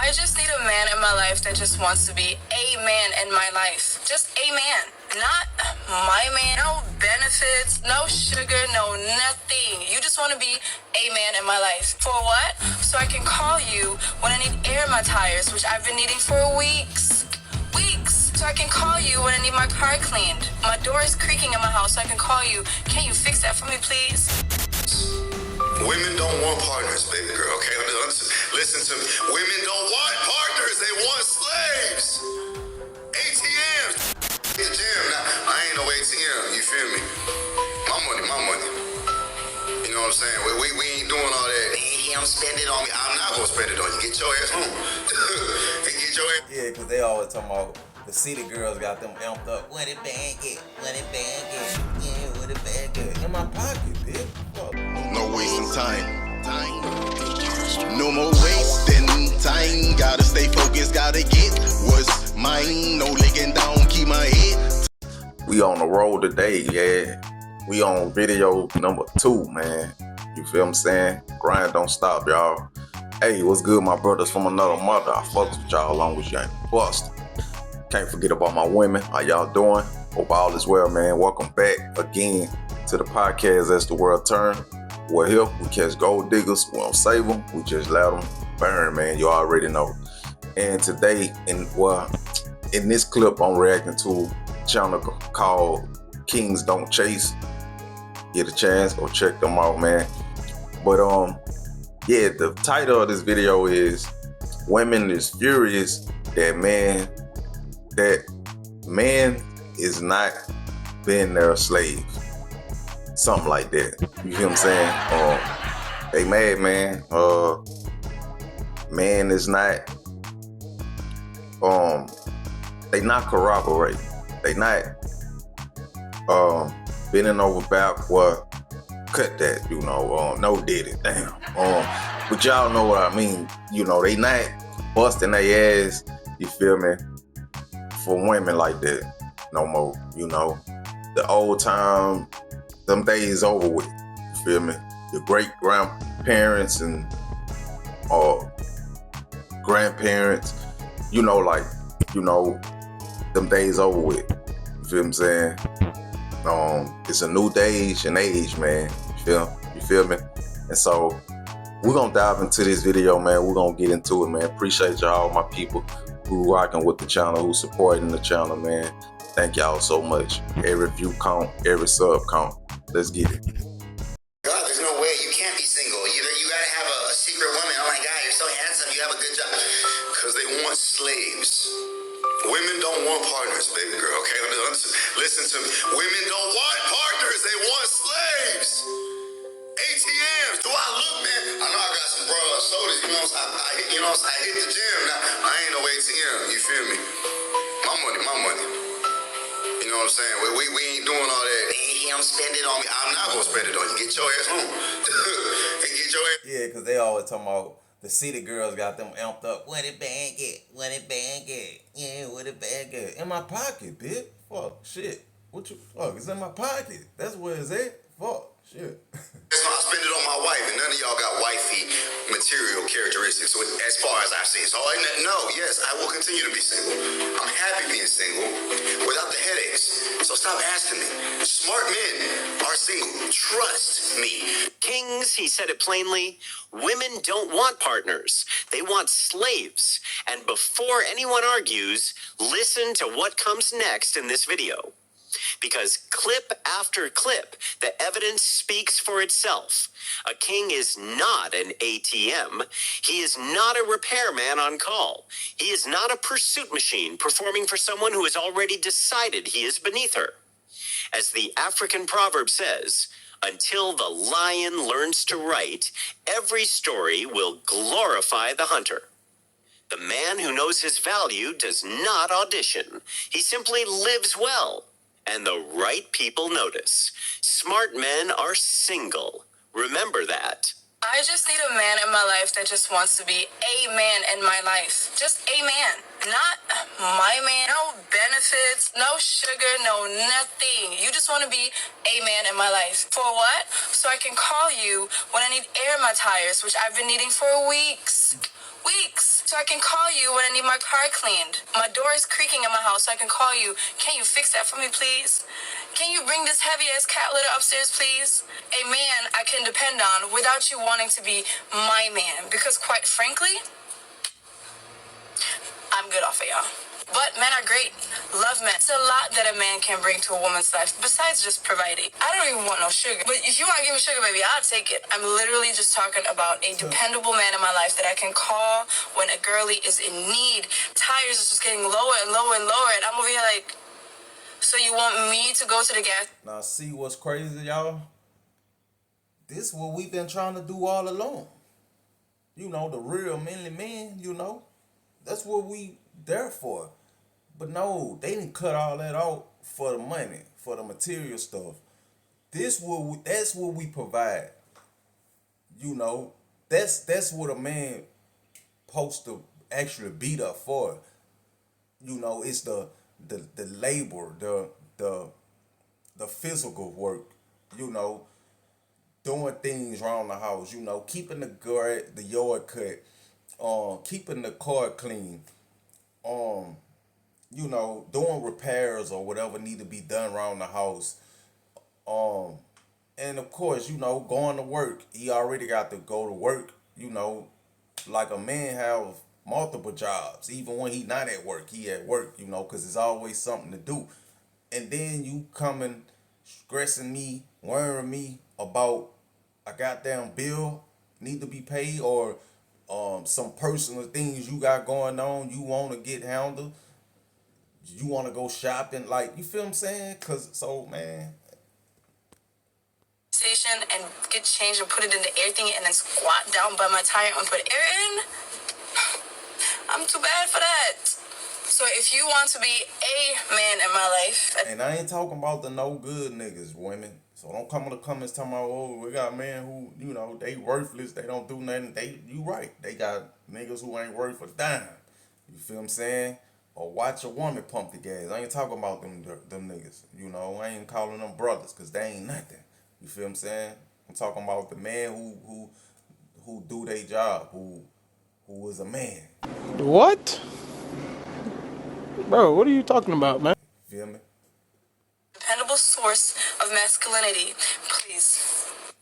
I just need a man in my life that just wants to be a man in my life. Just a man. Not my man. No benefits, no sugar, no nothing. You just want to be a man in my life. For what? So I can call you when I need air in my tires, which I've been needing for weeks. So I can call you when I need my car cleaned. My door is creaking in my house, so I can call you. Can you fix that for me, please? Women don't want partners, baby girl, okay? Listen to me. Women don't want partners. They want slaves. ATMs. The gym. Now, I ain't no ATM. You feel me? My money, my money. You know what I'm saying? We ain't doing all that. Him spend it on me. I'm not gonna spend it on you. Get your ass home. Get your ass. Yeah, because they always talking about the city girls got them amped up. What it bag it? What it bag it? Yeah, what it bag it? In my pocket, bitch. Fuck. No wasting time. No more wasting time. Gotta stay focused. Gotta get what's mine. No licking down. Keep my head. We on the road today, yeah. We on video number 2, man. You feel what I'm saying? Grind don't stop, y'all. Hey, what's good, my brothers from another mother? I fucks with y'all long as you ain't busted. Can't forget about my women. How y'all doing? Hope all is well, man. Welcome back again to the podcast As the World Turn. We're here. We catch gold diggers. We don't save them. We just let them burn, man. You already know. And today, in this clip, I'm reacting to a channel called Kings Don't Chase. Get a chance, go check them out, man. But yeah, the title of this video is Women is Furious that man is not being their slave. Something like that. You feel what I'm saying? They mad, man. Man is not they not corroborating. They not bending over backward. Cut that, you know, no did it, damn. But y'all know what I mean. You know, they not busting their ass, you feel me, for women like that no more, you know. The old time, them days over with, you feel me? Your great grandparents and grandparents, you know, like, you know, them days over with, you feel what I'm saying? It's a new age and age, man. You feel me? And so we're gonna dive into this video, man. We're gonna get into it, man. Appreciate y'all, my people who rocking with the channel, who supporting the channel, man. Thank y'all so much. Every view count, every sub count. Let's get it. God, there's no way. You can't be single. You gotta have a secret woman. Oh my God, you're so handsome. You have a good job. Because they want slaves. Women don't want partners, baby girl, okay? Listen to me. Women don't want partners. They want slaves. ATMs. Do I look, man? I know I got some broad sodas, you know what I'm saying? I hit the gym. Now, I ain't no ATM, you feel me? My money, my money. You know what I'm saying? We ain't doing all that. Him spend it on me. I'm not gonna spend it on you. Get your ass home. Get your ass. Yeah, because they always talking about the city girls got them amped up. What it bag it? What it bag it? Yeah, what it bag it? In my pocket, bitch. Fuck, shit. What you fuck? It's in my pocket. That's where it's at. Fuck, shit. I spend it on my wife, and none of y'all got wifey material characteristics as far as I've seen. So yes, I will continue to be single. I'm happy being single without the headaches. So stop asking me. Smart men are single. Trust me. Kings, he said it plainly, women don't want partners. They want slaves. And before anyone argues, listen to what comes next in this video. Because clip after clip, the evidence speaks for itself. A king is not an ATM. He is not a repairman on call. He is not a pursuit machine performing for someone who has already decided he is beneath her. As the African proverb says, until the lion learns to write, every story will glorify the hunter. The man who knows his value does not audition. He simply lives well. And the right people notice. Smart men are single. Remember that. I just need a man in my life that just wants to be a man in my life. Just a man. Not my man. No benefits, no sugar, no nothing. You just want to be a man in my life. For what? So I can call you when I need air in my tires, which I've been needing for weeks. So I can call you when I need my car cleaned. My door is creaking in my house, so I can call you. Can you fix that for me, please? Can you bring this heavy-ass cat litter upstairs, please? A man I can depend on without you wanting to be my man. Because quite frankly, I'm good off of y'all. But men are great. Love men. It's a lot that a man can bring to a woman's life besides just providing. I don't even want no sugar. But if you want to give me sugar, baby, I'll take it. I'm literally just talking about a dependable man in my life that I can call when a girlie is in need. Tires is just getting lower and lower and lower. And I'm over here like, so you want me to go to the gas? Now see what's crazy, y'all? This what we've been trying to do all along. You know, the real manly man, you know. That's what we there for. But no, they didn't cut all that out for the money, for the material stuff. That's what we provide. You know, that's what a man supposed to actually be there for. You know, it's the labor, the physical work, you know, doing things around the house, you know, keeping the yard cut, keeping the car clean, you know, doing repairs or whatever need to be done around the house. And of course, you know, going to work. He already got to go to work, you know, like a man have multiple jobs. Even when he not at work, he at work, you know, because there's always something to do. And then you coming stressing me, worrying me about a goddamn bill need to be paid or some personal things you got going on you want to get handled. You want to go shopping, like, you feel what I'm saying? Cause so, man, Station and get changed and put it in the air thing and then squat down by my tire and put air in. I'm too bad for that. So if you want to be a man in my life, and I ain't talking about the no good niggas, women. So don't come in the comments talking about, oh, we got men who, you know, they worthless, they don't do nothing. You right. They got niggas who ain't worth a dime. You feel what I'm saying? Or watch a woman pump the gas. I ain't talking about them niggas. You know, I ain't calling them brothers because they ain't nothing. You feel what I'm saying? I'm talking about the man who do their job, who is a man. What? Bro, what are you talking about, man? Feel me? dependable source of masculinity, please.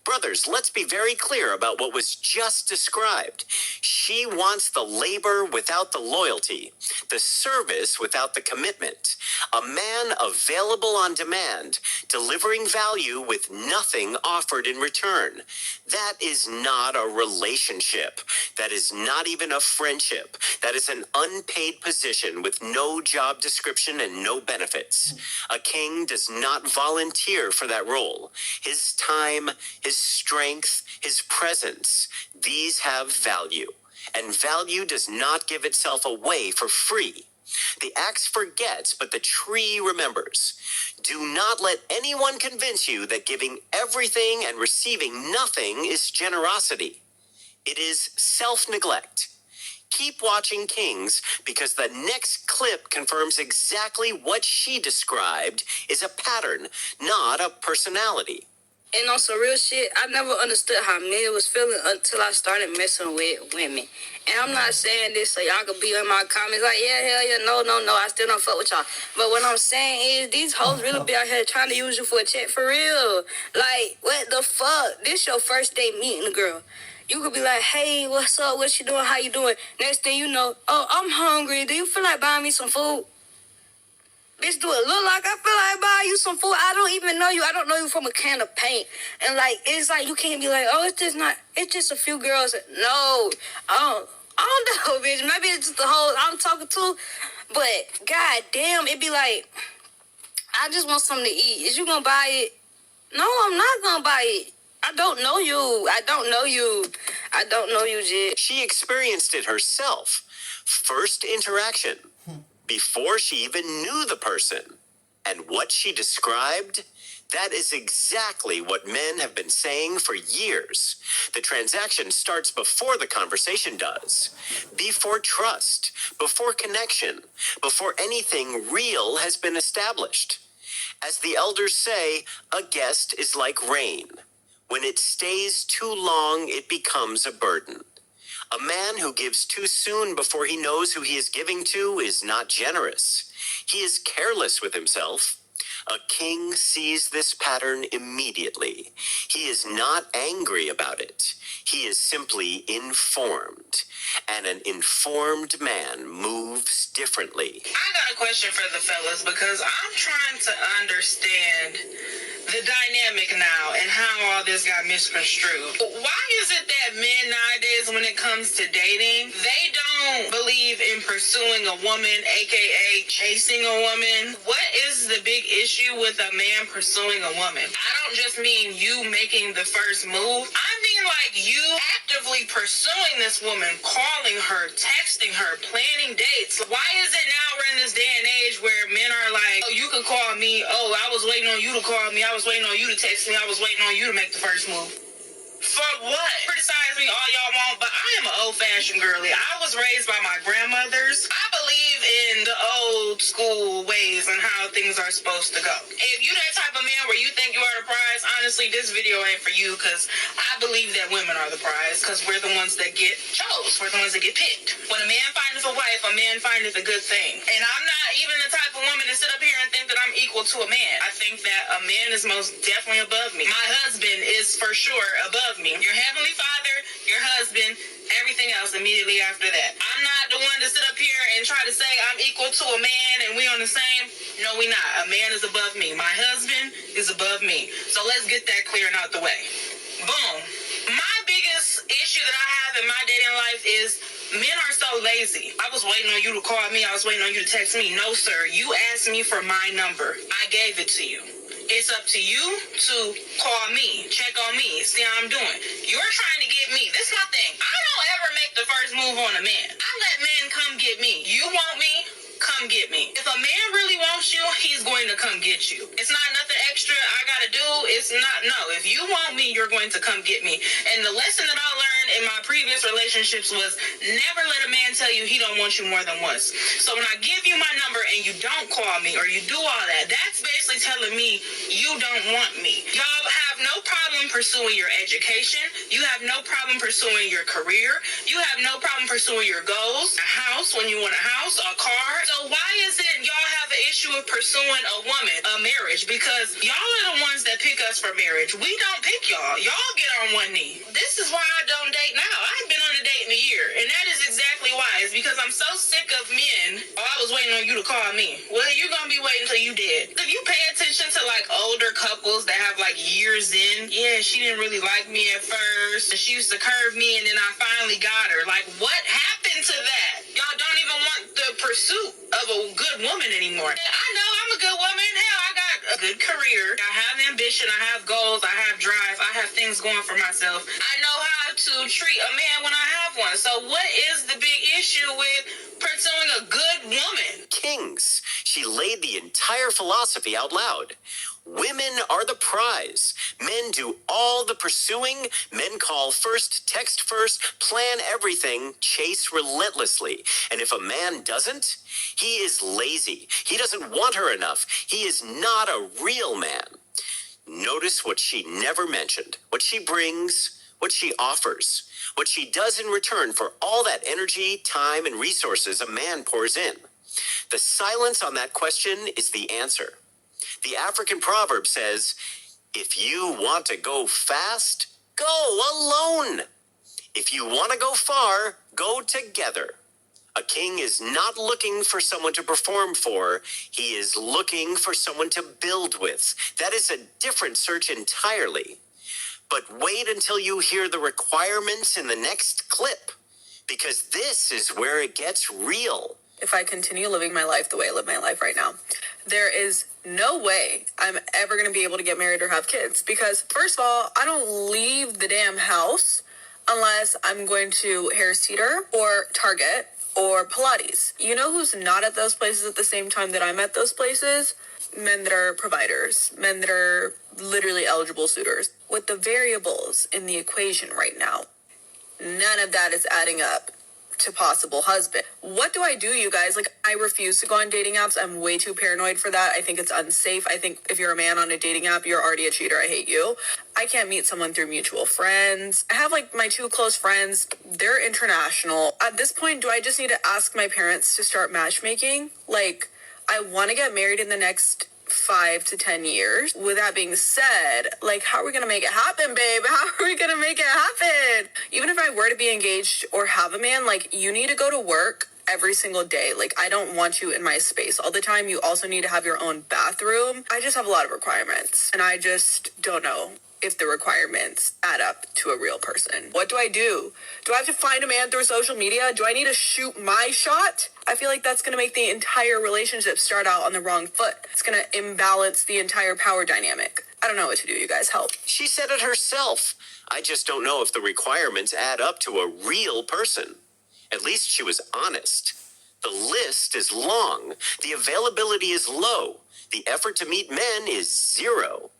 Brothers, let's be very clear about what was just described. She wants the labor without the loyalty, the service without the commitment, a man available on demand, delivering value with nothing offered in return. That is not a relationship. That is not even a friendship. That is an unpaid position with no job description and no benefits. A king does not volunteer for that role. His time, his strength, his presence, these have value. And value does not give itself away for free. The axe forgets, but the tree remembers. Do not let anyone convince you that giving everything and receiving nothing is generosity. It is self-neglect. Keep watching Kings because the next clip confirms exactly what she described is a pattern, not a personality. And on some real shit, I never understood how men was feeling until I started messing with women. And I'm not saying this so y'all could be in my comments like, yeah, hell yeah, no, I still don't fuck with y'all. But what I'm saying is these hoes really be out here trying to use you for a check for real. Like, what the fuck? This your first day meeting a girl. You could be like, hey, what's up? What you doing? How you doing? Next thing you know, oh, I'm hungry. Do you feel like buying me some food? Bitch, do it look like I feel like buying you some food? I don't even know you. I don't know you from a can of paint. And, like, it's like you can't be like, oh, it's just a few girls. No, I don't know, bitch. Maybe it's just the whole I'm talking to. But, god damn, it be like, I just want something to eat. Is you gonna buy it? No, I'm not gonna buy it. I don't know you. I don't know you, Jit. She experienced it herself. First interaction. Before she even knew the person. And what she described, that is exactly what men have been saying for years. The transaction starts before the conversation does. Before trust, before connection, before anything real has been established. As the elders say, a guest is like rain. When it stays too long, it becomes a burden. A man who gives too soon before he knows who he is giving to is not generous. He is careless with himself. A king sees this pattern immediately. He is not angry about it. He is simply informed. And an informed man moves differently. I got a question for the fellas because I'm trying to understand the dynamic now and how all this got misconstrued. Why is it that men nowadays, when it comes to dating, they don't believe in pursuing a woman, aka chasing a woman? What is the big issue with a man pursuing a woman? I don't just mean you making the first move. I mean like you actively pursuing this woman, calling her, texting her, planning dates. Why is it now we're in this day and age where men are like, oh, you could call me, oh, I was waiting on you to call me, I was waiting on you to text me, I was waiting on you to make the first move. For what? Criticize me all y'all want, but I am an old-fashioned girly. I was raised by my grandmothers. I believe in the old school ways and how things are supposed to go. If you that type of man where you think you are the prize, honestly, this video ain't for you, because I believe that women are the prize, because we're the ones that get chose. We're the ones that get picked. When a man findeth a wife, a man findeth a good thing. And I'm not even the type of woman to sit up here and think that I'm equal to a man. I think that a man is most definitely above me. My husband is for sure above me. Your heavenly father, your husband, everything else immediately after that. I'm not the one to sit up here and try to say I'm equal to a man and we on the same. No, we not. A man is above me. My husband is above me. So let's get that clear and out the way. Boom. My biggest issue that I have in my dating life is men are so lazy. I was waiting on you to call me. I was waiting on you to text me. No, sir. You asked me for my number. I gave it to you. It's up to you to call me, check on me, see how I'm doing. You're trying to get me. This is my thing. I don't ever make the first move on a man. I let men come get me. You want me? Come get me. If a man really wants you, he's going to come get you. It's not nothing extra I gotta do. It's not, no. If you want me, you're going to come get me. And the lesson that I learned in my previous relationships was never let a man tell you he don't want you more than once. So when I give you my number and you don't call me or you do all that, that's basically telling me you don't want me. Y'all have no problem pursuing your education. You have no problem pursuing your career. You have no problem pursuing your goals. A house when you want a house, a car. So why is it y'all have an issue with pursuing a woman, a marriage? Because y'all are the ones that pick us for marriage. We don't pick y'all. Y'all get on one knee. This is why I don't date now. I ain't been on a date in a year. And that is exactly why. It's because I'm so sick of men. Oh, I was waiting on you to call me. Well, you're going to be waiting until you dead. If you pay attention to like older couples that have like years in, yeah, she didn't really like me at first. And she used to curve me and then I finally got her. Like, what happened to that? Y'all don't even want the pursuit of a good woman anymore. I know I'm a good woman. Hell, I got a good career. I have ambition. I have goals. I have drive. I have things going for myself. I know how to treat a man when I have one. So what is the big issue with pursuing a good woman? Kings. She laid the entire philosophy out loud. Women are the prize. Men do all the pursuing. Men call first, text first, plan everything, chase relentlessly. And if a man doesn't, he is lazy. He doesn't want her enough. He is not a real man. Notice what she never mentioned, what she brings, what she offers, what she does in return for all that energy, time, and resources a man pours in. The silence on that question is the answer. The African proverb says, if you want to go fast, go alone. If you want to go far, go together. A king is not looking for someone to perform for. He is looking for someone to build with. That is a different search entirely. But wait until you hear the requirements in the next clip, because this is where it gets real. If I continue living my life the way I live my life right now, there is no way I'm ever going to be able to get married or have kids. Because first of all, I don't leave the damn house unless I'm going to Harris Teeter or Target or Pilates. You know who's not at those places at the same time that I'm at those places? Men that are providers, men that are literally eligible suitors. With the variables in the equation right now, none of that is adding up to possible husband. What do I do, you guys? Like, I refuse to go on dating apps. I'm way too paranoid for that. I think it's unsafe. I think if you're a man on a dating app, you're already a cheater. I hate you. I can't meet someone through mutual friends. I have like my 2 close friends. They're international. At this point, do I just need to ask my parents to start matchmaking? Like, I want to get married in the next 5 to 10 years. With that being said, like, how are we gonna make it happen, babe? How are we gonna make it happen? Even if I were to be engaged or have a man, like, you need to go to work every single day. Like, I don't want you in my space all the time. You also need to have your own bathroom. I just have a lot of requirements, and I just don't know if the requirements add up to a real person. What do I do? Do I have to find a man through social media? Do I need to shoot my shot? I feel like that's going to make the entire relationship start out on the wrong foot. It's going to imbalance the entire power dynamic. I don't know what to do, you guys. Help. She said it herself. I just don't know if the requirements add up to a real person. At least she was honest. The list is long. The availability is low. The effort to meet men is 0.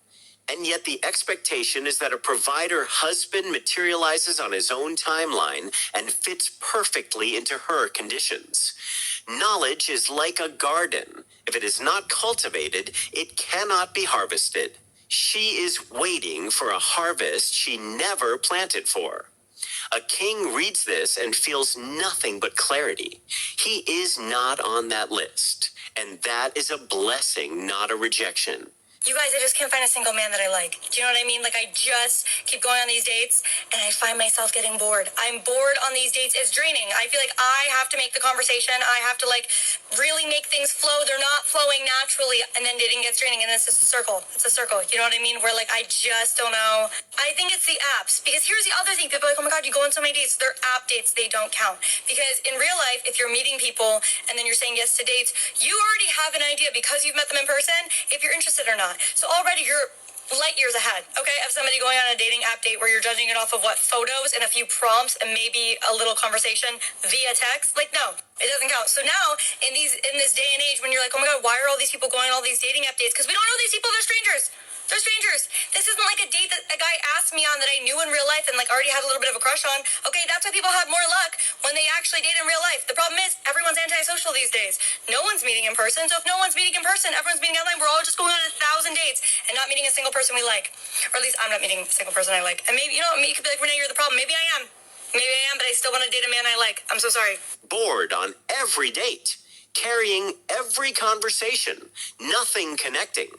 And yet the expectation is that a provider husband materializes on his own timeline and fits perfectly into her conditions. Knowledge is like a garden. If it is not cultivated, it cannot be harvested. She is waiting for a harvest she never planted for. A king reads this and feels nothing but clarity. He is not on that list, and that is a blessing, not a rejection. You guys, I just can't find a single man that I like. Do you know what I mean? Like, I just keep going on these dates, and I find myself getting bored. I'm bored on these dates. It's draining. I feel like I have to make the conversation. I have to, like, really make things flow. They're not flowing naturally, and then dating gets draining, and it's just a circle. It's a circle. You know what I mean? Where, like, I just don't know. I think it's the apps, because here's the other thing. People are like, oh my God, you go on so many dates. They're app dates. They don't count. Because in real life, if you're meeting people, and then you're saying yes to dates, you already have an idea, because you've met them in person, if you're interested or not. So already you're light years ahead, okay, of somebody going on a dating app date where you're judging it off of what photos and a few prompts and maybe a little conversation via text. Like, no, it doesn't count. So now in this day and age when you're like, oh my God, why are all these people going on all these dating app dates? Because we don't know these people. They're strangers. They're strangers. This isn't like a date that a guy asked me on that I knew in real life and like already had a little bit of a crush on. Okay, that's why people have more luck when they actually date in real life. The problem is everyone's antisocial these days. No one's meeting in person. So if no one's meeting in person, everyone's meeting online. We're all just going on 1,000 dates and not meeting a single person we like. Or at least I'm not meeting a single person I like. And maybe, you know, you could be like, Renee, you're the problem. Maybe I am. Maybe I am, but I still want to date a man I like. I'm so sorry. Bored on every date, carrying every conversation, nothing connecting.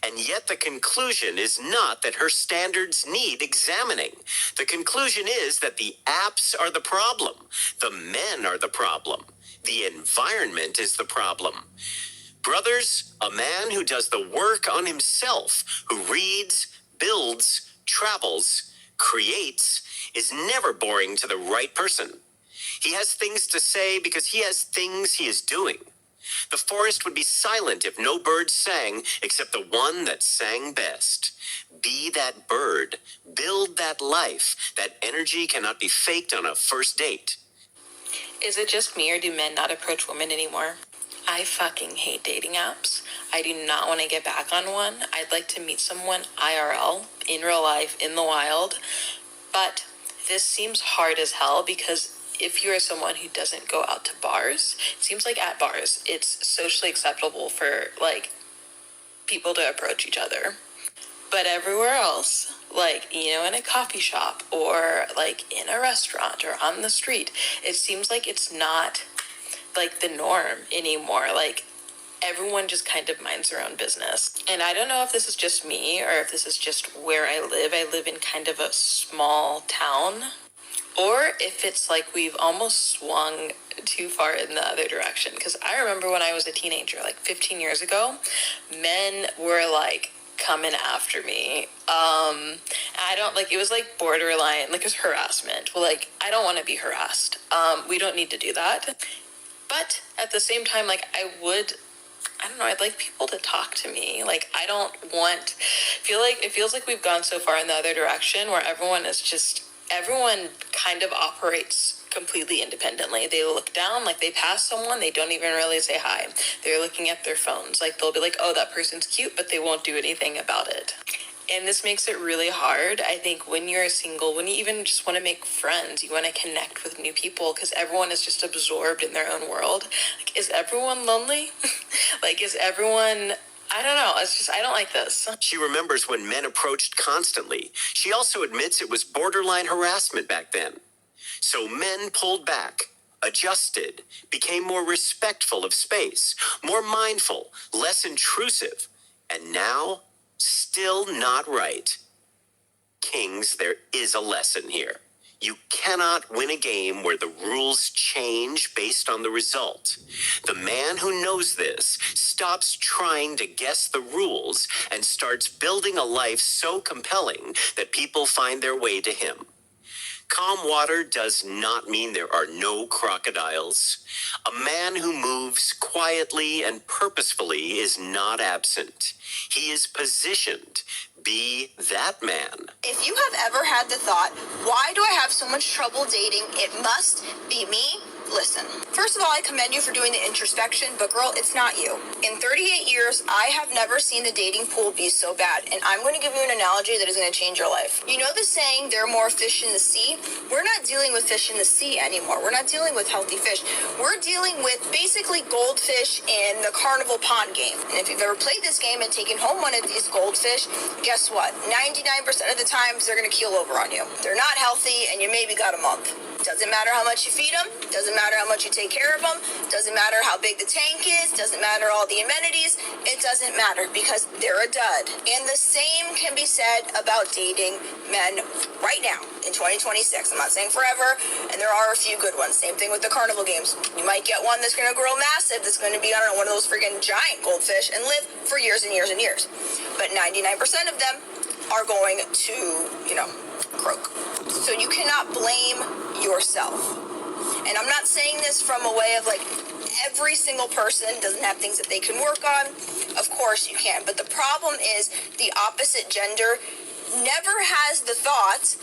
And yet the conclusion is not that her standards need examining. The conclusion is that the apps are the problem. The men are the problem. The environment is the problem. Brothers, a man who does the work on himself, who reads, builds, travels, creates, is never boring to the right person. He has things to say because he has things he is doing. The forest would be silent if no bird sang except the one that sang best. Be that bird. Build that life. That energy cannot be faked on a first date. Is it just me or do men not approach women anymore? I fucking hate dating apps. I do not want to get back on one. I'd like to meet someone IRL, in real life, in the wild. But this seems hard as hell because if you're someone who doesn't go out to bars, it seems like at bars, it's socially acceptable for, like, people to approach each other. But everywhere else, like, you know, in a coffee shop or, like, in a restaurant or on the street, it seems like it's not, like, the norm anymore. Like, everyone just kind of minds their own business. And I don't know if this is just me or if this is just where I live. I live in kind of a small town. Or if it's like we've almost swung too far in the other direction. Because I remember when I was a teenager, like 15 years ago, men were like coming after me. I don't like, it was like borderline, like it was harassment. Well, like, I don't want to be harassed. We don't need to do that. But at the same time, like I don't know, I'd like people to talk to me. Like, I don't want, it feels like we've gone so far in the other direction where everyone kind of operates completely independently. They look down, like they pass someone, they don't even really say hi. They're looking at their phones. Like, they'll be like, oh, that person's cute, but they won't do anything about it. And this makes it really hard. I think when you're single, when you even just want to make friends, you want to connect with new people because everyone is just absorbed in their own world. Like, is everyone lonely? Like, is everyone, I don't know. It's just, I don't like this. She remembers when men approached constantly. She also admits it was borderline harassment back then. So men pulled back, adjusted, became more respectful of space, more mindful, less intrusive, and now, still not right. Kings, there is a lesson here. You cannot win a game where the rules change based on the result. The man who knows this stops trying to guess the rules and starts building a life so compelling that people find their way to him. Calm water does not mean there are no crocodiles. A man who moves quietly and purposefully is not absent. He is positioned. Be that man. If you have ever had the thought, why do I have so much trouble dating? It must be me. Listen, first of all, I commend you for doing the introspection, but girl, it's not you. In 38 years, I have never seen the dating pool be so bad, and I'm going to give you an analogy that is going to change your life. You know the saying, there are more fish in the sea? We're not dealing with fish in the sea anymore. We're not dealing with healthy fish. We're dealing with basically goldfish in the carnival pond game. And if you've ever played this game and taken home one of these goldfish, guess what? 99% of the times, they're going to keel over on you. They're not healthy, and you maybe got a month. Doesn't matter how much you feed them, doesn't matter how much you take care of them, doesn't matter how big the tank is, doesn't matter all the amenities, it doesn't matter because they're a dud. And the same can be said about dating men right now in 2026. I'm not saying forever, and there are a few good ones. Same thing with the carnival games. You might get one that's going to grow massive, that's going to be, I don't know, one of those freaking giant goldfish and live for years and years and years. But 99% of them are going to, croak. So you cannot blame yourself. And I'm not saying this from a way of like every single person doesn't have things that they can work on. Of course you can. But the problem is the opposite gender never has the thought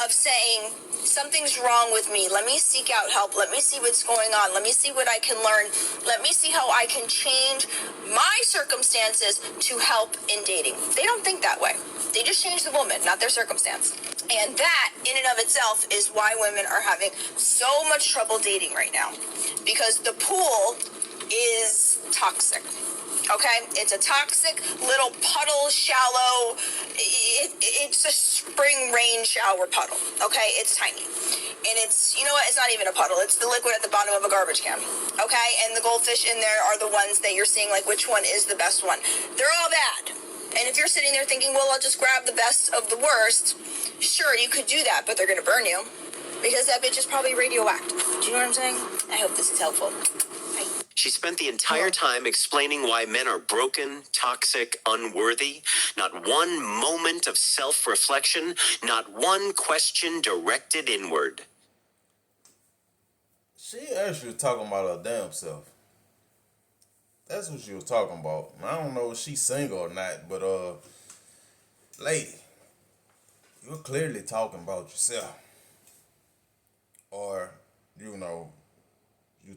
of saying, something's wrong with me. Let me seek out help. Let me see what's going on. Let me see what I can learn. Let me see how I can change my circumstances to help in dating. They don't think that way. They just change the woman, not their circumstance. And that, in and of itself, is why women are having so much trouble dating right now. Because the pool is toxic. Okay? It's a toxic little puddle, shallow, it's a spring rain shower puddle. Okay? It's tiny. And it's, you know what? It's not even a puddle. It's the liquid at the bottom of a garbage can. Okay? And the goldfish in there are the ones that you're seeing, like, which one is the best one? They're all bad. And if you're sitting there thinking, well, I'll just grab the best of the worst, sure, you could do that, but they're going to burn you. Because that bitch is probably radioactive. Do you know what I'm saying? I hope this is helpful. Bye. She spent the entire time explaining why men are broken, toxic, unworthy. Not one moment of self-reflection, not one question directed inward. She actually talking about her damn self. That's what she was talking about. I don't know if she's single or not, but lady, you're clearly talking about yourself. Or, you're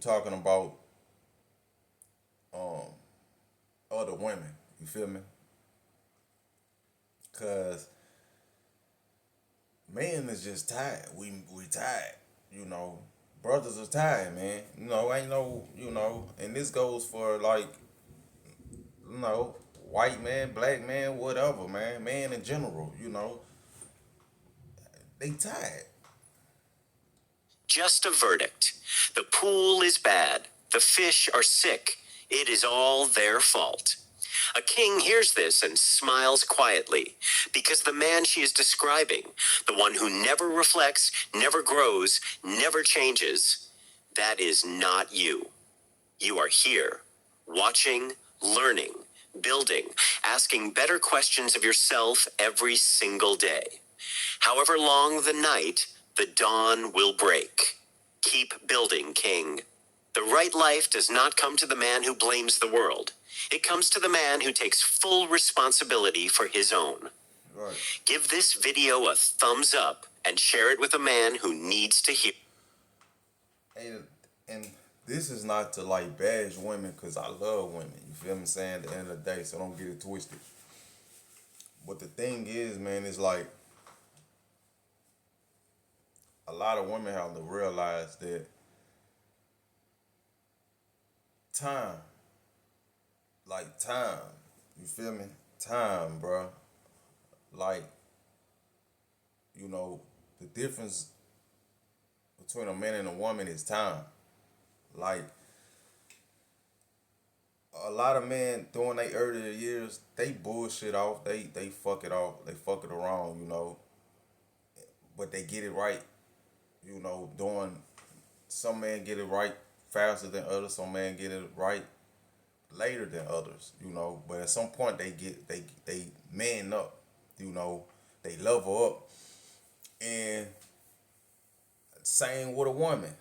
talking about other women. You feel me? Cause men is just tired. We tired, Brothers are tired, man. Ain't no, and this goes for white man, black man, whatever, man. Man in general, they tired. Just a verdict. The pool is bad. The fish are sick. It is all their fault. A king hears this and smiles quietly, because the man she is describing, the one who never reflects, never grows, never changes, that is not you. You are here, watching, learning, building, asking better questions of yourself every single day. However long the night, the dawn will break. Keep building, king. The right life does not come to the man who blames the world. It comes to the man who takes full responsibility for his own. Right. Give this video a thumbs up and share it with a man who needs to hear. And this is not to bash women, because I love women. You feel me saying? At the end of the day, so don't get it twisted. But the thing is, man, it's like a lot of women have to realize that time, like time, you feel me? Time, bruh. Like, you know, the difference between a man and a woman is time. Like, a lot of men during their earlier years, they bullshit off, they fuck it off, they fuck it around, you know. But they get it right, you know, doing some men get it right faster than others, some men get it right later than others, you know. But at some point they man up, you know, they level up. And same with a woman.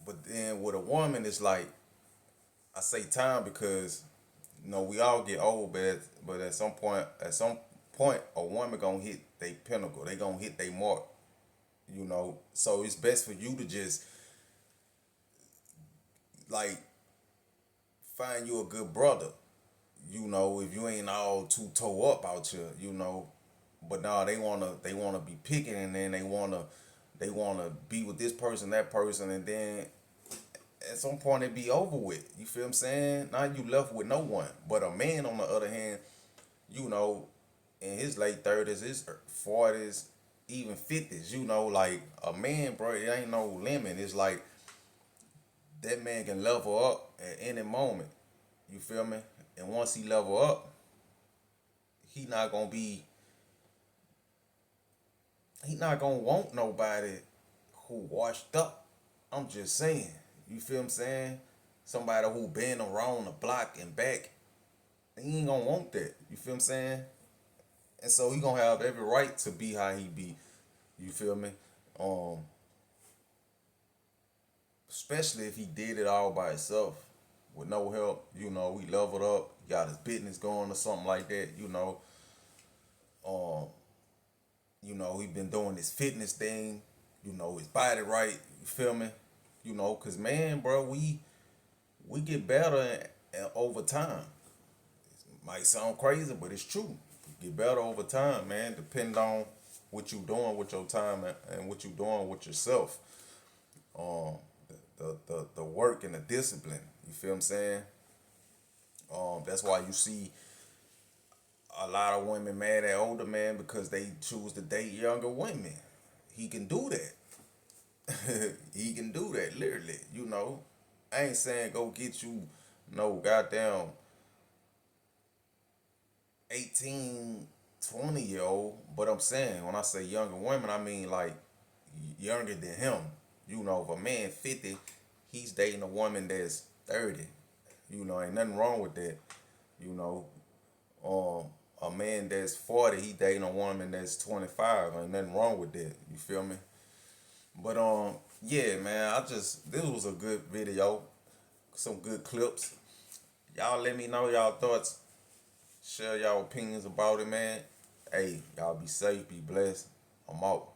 But then with a woman it's like, I say time because, you know, we all get old, but at some point a woman gonna hit their pinnacle. They gonna hit their mark, you know. So it's best for you to just like find you a good brother, you know, if you ain't all too toe up out here, you know. But nah, they wanna be picking, and then they wanna be with this person, that person, and then at some point it be over with. You feel what I'm saying? Now you left with no one. But a man on the other hand, you know, in his late 30s, his 40s, even 50s, you know, like a man, bro, it ain't no limit. It's like that man can level up at any moment. You feel me? And once he level up, he not gonna want nobody who washed up. I'm just saying. You feel what I'm saying? Somebody who been around the block and back, he ain't gonna want that. You feel what I'm saying? And so he gonna have every right to be how he be. You feel me? Especially if he did it all by himself with no help. You know, he leveled up, got his business going or something like that. You know, he been doing this fitness thing. You know, his body right. You feel me? You know, cause man, bro, we get better over time. It might sound crazy, but it's true. You get better over time, man. Depending on what you doing with your time and what you doing with yourself. The work and the discipline. You feel what I'm saying? That's why you see a lot of women mad at older men because they choose to date younger women. He can do that. He can do that, literally, you know. I ain't saying go get you no goddamn 18, 20-year-old, but I'm saying when I say younger women, I mean like younger than him. You know, if a man 50, he's dating a woman that's 30. You know, ain't nothing wrong with that. You know, a man that's 40, he dating a woman that's 25. Ain't nothing wrong with that. You feel me? But yeah, man, this was a good video, some good clips. Y'all let me know y'all thoughts, share y'all opinions about it, man. Hey, y'all be safe, be blessed. I'm out.